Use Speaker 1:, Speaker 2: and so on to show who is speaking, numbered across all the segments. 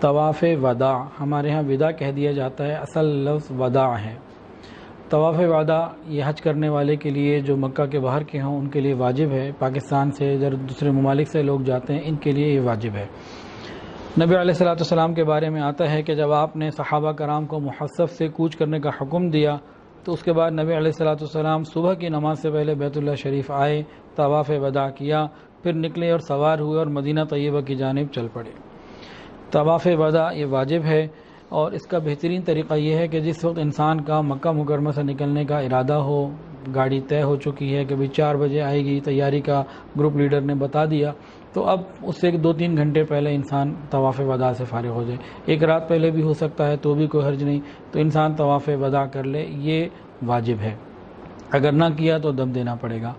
Speaker 1: طواف وداع، ہمارے ہاں وداع کہہ دیا جاتا ہے، اصل لفظ وداع ہے۔ طواف وداع یہ حج کرنے والے کے لیے جو مکہ کے باہر کے ہوں ان کے لیے واجب ہے، پاکستان سے ادھر دوسرے ممالک سے لوگ جاتے ہیں ان کے لیے یہ واجب ہے۔ نبی علیہ الصلوۃ والسلام کے بارے میں آتا ہے کہ جب آپ نے صحابہ کرام کو محصب سے کوچ کرنے کا حکم دیا تو اس کے بعد نبی علیہ الصلوۃ والسلام صبح کی نماز سے پہلے بیت اللہ شریف آئے، طواف وداع کیا، پھر نکلے اور سوار ہوئے اور مدینہ طیبہ کی جانب چل پڑے۔ طواف وداع یہ واجب ہے، اور اس کا بہترین طریقہ یہ ہے کہ جس وقت انسان کا مکہ مکرمہ سے نکلنے کا ارادہ ہو، گاڑی طے ہو چکی ہے کہ بھئی 4 بجے آئے گی، تیاری کا گروپ لیڈر نے بتا دیا، تو اب اس سے 2-3 گھنٹے پہلے انسان طواف وداع سے فارغ ہو جائے۔ ایک رات پہلے بھی ہو سکتا ہے تو بھی کوئی حرج نہیں، تو انسان طواف وداع کر لے، یہ واجب ہے۔ اگر نہ کیا تو دم دینا پڑے گا۔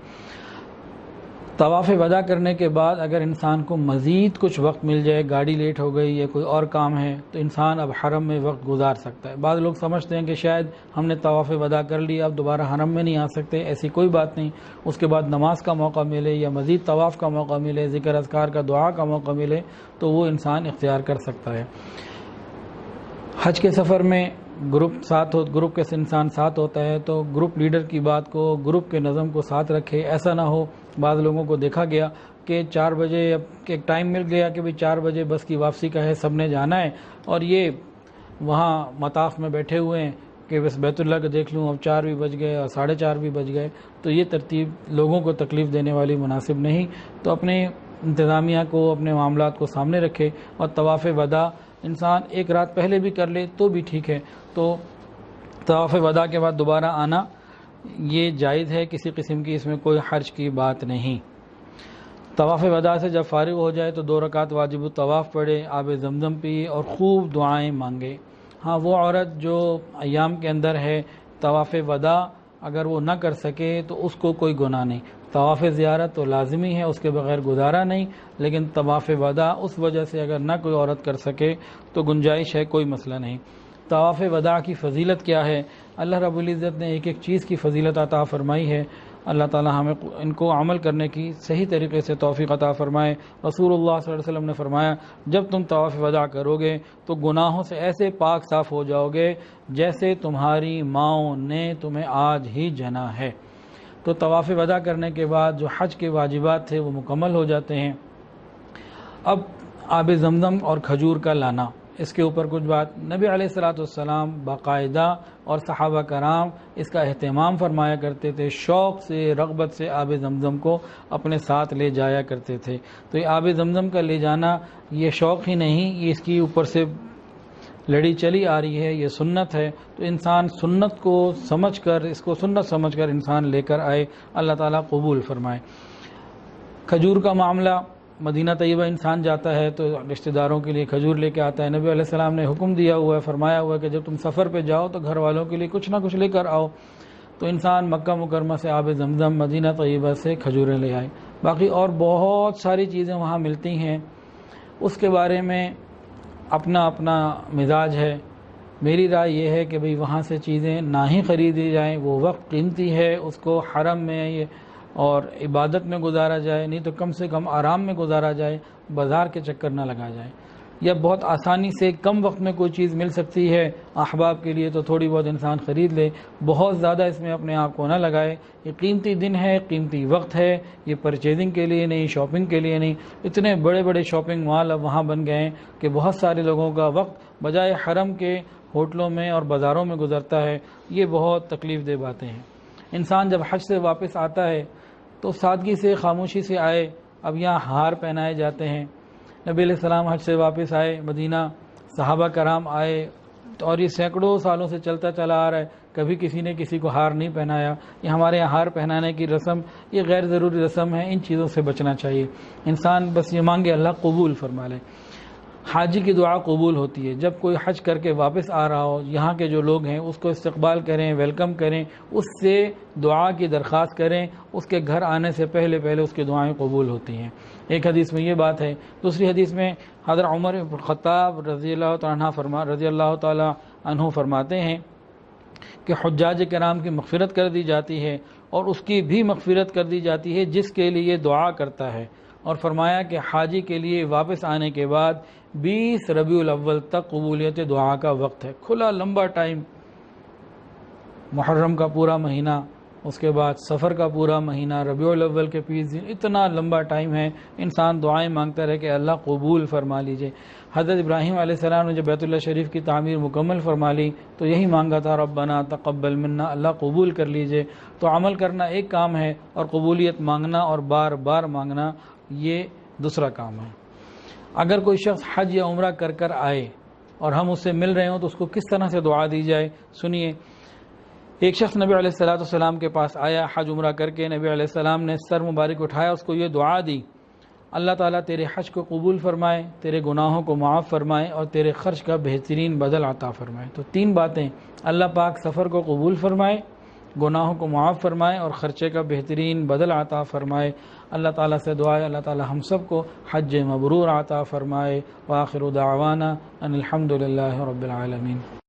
Speaker 1: طواف وداع کرنے کے بعد اگر انسان کو مزید کچھ وقت مل جائے، گاڑی لیٹ ہو گئی یا کوئی اور کام ہے، تو انسان اب حرم میں وقت گزار سکتا ہے۔ بعض لوگ سمجھتے ہیں کہ شاید ہم نے طواف وداع کر لیا، اب دوبارہ حرم میں نہیں آ سکتے، ایسی کوئی بات نہیں۔ اس کے بعد نماز کا موقع ملے یا مزید طواف کا موقع ملے، ذکر اذکار کا، دعا کا موقع ملے، تو وہ انسان اختیار کر سکتا ہے۔ حج کے سفر میں گروپ کے انسان ساتھ ہوتا ہے تو گروپ لیڈر کی بات کو، گروپ کے نظم کو ساتھ رکھے۔ ایسا نہ ہو، بعض لوگوں کو دیکھا گیا کہ 4 بجے ایک ٹائم مل گیا کہ 4 بجے بس کی واپسی کا ہے، سب نے جانا ہے، اور یہ وہاں مطاف میں بیٹھے ہوئے ہیں کہ بس بیت اللہ کو دیکھ لوں، اب 4 بھی بج گئے اور 4:30 بھی بج گئے، تو یہ ترتیب لوگوں کو تکلیف دینے والی مناسب نہیں۔ تو اپنے انتظامیہ کو، اپنے معاملات کو سامنے رکھے، اور طواف وداع انسان ایک رات پہلے بھی کر لے تو بھی ٹھیک ہے۔ تو طواف وداع کے بعد دوبارہ آنا یہ جائز ہے، کسی قسم کی اس میں کوئی حرج کی بات نہیں۔ طواف وداع سے جب فارغ ہو جائے تو 2 رکعت واجب الطواف پڑھے، آب زمزم پیے اور خوب دعائیں مانگے۔ ہاں، وہ عورت جو ایام کے اندر ہے طواف وداع اگر وہ نہ کر سکے تو اس کو کوئی گناہ نہیں۔ طواف زیارت تو لازمی ہے، اس کے بغیر گزارا نہیں، لیکن طواف وداع اس وجہ سے اگر نہ کوئی عورت کر سکے تو گنجائش ہے، کوئی مسئلہ نہیں۔ طواف وداع کی فضیلت کیا ہے؟ اللہ رب العزت نے ایک چیز کی فضیلت عطا فرمائی ہے۔ اللہ تعالی ہمیں ان کو عمل کرنے کی صحیح طریقے سے توفیق عطا فرمائے۔ رسول اللہ صلی اللہ علیہ وسلم نے فرمایا، جب تم طواف وداع کرو گے تو گناہوں سے ایسے پاک صاف ہو جاؤ گے جیسے تمہاری ماؤں نے تمہیں آج ہی جنا ہے۔ تو طواف وداع کرنے کے بعد جو حج کے واجبات تھے وہ مکمل ہو جاتے ہیں۔ اب آب زمزم اور کھجور کا لانا، اس کے اوپر کچھ بات۔ نبی علیہ الصلوۃ والسلام باقاعدہ اور صحابہ کرام اس کا اہتمام فرمایا کرتے تھے، شوق سے، رغبت سے آب زمزم کو اپنے ساتھ لے جایا کرتے تھے۔ تو یہ آب زمزم کا لے جانا یہ شوق ہی نہیں، یہ اس کی اوپر سے لڑی چلی آ رہی ہے، یہ سنت ہے۔ تو انسان سنت کو سمجھ کر، اس کو سنت سمجھ کر انسان لے کر آئے، اللہ تعالیٰ قبول فرمائے۔ کھجور کا معاملہ، مدینہ طیبہ انسان جاتا ہے تو رشتہ داروں کے لیے کھجور لے کے آتا ہے۔ نبی علیہ السلام نے حکم دیا ہوا ہے، فرمایا ہوا ہے کہ جب تم سفر پہ جاؤ تو گھر والوں کے لیے کچھ نہ کچھ لے کر آؤ۔ تو انسان مکہ مکرمہ سے آب زمزم، مدینہ طیبہ سے کھجوریں لے آئے۔ باقی اور بہت ساری چیزیں وہاں ملتی ہیں، اس کے بارے میں اپنا اپنا مزاج ہے۔ میری رائے یہ ہے کہ بھئی وہاں سے چیزیں نہ ہی خریدی جائیں، وہ وقت قیمتی ہے، اس کو حرم میں اور عبادت میں گزارا جائے، نہیں تو کم سے کم آرام میں گزارا جائے، بازار کے چکر نہ لگا جائے۔ یا بہت آسانی سے کم وقت میں کوئی چیز مل سکتی ہے احباب کے لیے تو تھوڑی بہت انسان خرید لے، بہت زیادہ اس میں اپنے آپ کو نہ لگائے۔ یہ قیمتی دن ہے، قیمتی وقت ہے، یہ پرچیزنگ کے لیے نہیں، شاپنگ کے لیے نہیں۔ اتنے بڑے بڑے شاپنگ مال اب وہاں بن گئے ہیں کہ بہت سارے لوگوں کا وقت بجائے حرم کے ہوٹلوں میں اور بازاروں میں گزرتا ہے۔ یہ بہت تکلیف دہ باتیں ہیں۔ انسان جب حج سے واپس آتا ہے تو سادگی سے، خاموشی سے آئے۔ اب یہاں ہار پہنائے جاتے ہیں۔ نبی علیہ السلام حج سے واپس آئے مدینہ، صحابہ کرام آئے، اور یہ سینکڑوں سالوں سے چلتا چلا آ رہا ہے، کبھی کسی نے کسی کو ہار نہیں پہنایا۔ یہ ہمارے یہاں ہار پہنانے کی رسم یہ غیر ضروری رسم ہے، ان چیزوں سے بچنا چاہیے۔ انسان بس یہ مانگے اللہ قبول فرما لے۔ حاجی کی دعا قبول ہوتی ہے۔ جب کوئی حج کر کے واپس آ رہا ہو، یہاں کے جو لوگ ہیں اس کو استقبال کریں، ویلکم کریں، اس سے دعا کی درخواست کریں، اس کے گھر آنے سے پہلے اس کی دعائیں قبول ہوتی ہیں۔ ایک حدیث میں یہ بات ہے۔ دوسری حدیث میں حضرت عمر بن الخطاب رضی اللہ تعالی عنہ فرماتے ہیں کہ حجاج کرام کی مغفرت کر دی جاتی ہے، اور اس کی بھی مغفرت کر دی جاتی ہے جس کے لیے دعا کرتا ہے۔ اور فرمایا کہ حاجی کے لیے واپس آنے کے بعد 20 ربیع الاول تک قبولیت دعا کا وقت ہے، کھلا لمبا ٹائم، محرم کا پورا مہینہ، اس کے بعد سفر کا پورا مہینہ، ربیع الاول کے 20 دن، اتنا لمبا ٹائم ہے، انسان دعائیں مانگتا رہے کہ اللہ قبول فرما لیجئے۔ حضرت ابراہیم علیہ السلام نے جب بیت اللہ شریف کی تعمیر مکمل فرما لی تو یہی مانگا تھا، ربنا تقبل منا، اللہ قبول کر لیجئے۔ تو عمل کرنا ایک کام ہے اور قبولیت مانگنا اور بار بار مانگنا یہ دوسرا کام ہے۔ اگر کوئی شخص حج یا عمرہ کر کر آئے اور ہم اس سے مل رہے ہوں تو اس کو کس طرح سے دعا دی جائے، سنیے۔ ایک شخص نبی علیہ السلام کے پاس آیا حج عمرہ کر کے، نبی علیہ السلام نے سر مبارک اٹھایا، اس کو یہ دعا دی، اللہ تعالیٰ تیرے حج کو قبول فرمائے، تیرے گناہوں کو معاف فرمائے اور تیرے خرچ کا بہترین بدل عطا فرمائے۔ تو 3 باتیں، اللہ پاک سفر کو قبول فرمائے، گناہوں کو معاف فرمائے اور خرچے کا بہترین بدل عطا فرمائے۔ اللہ تعالیٰ سے دعا ہے اللہ تعالیٰ ہم سب کو حج مبرور عطا فرمائے۔ وآخر دعوانا ان الحمد للہ رب العالمین۔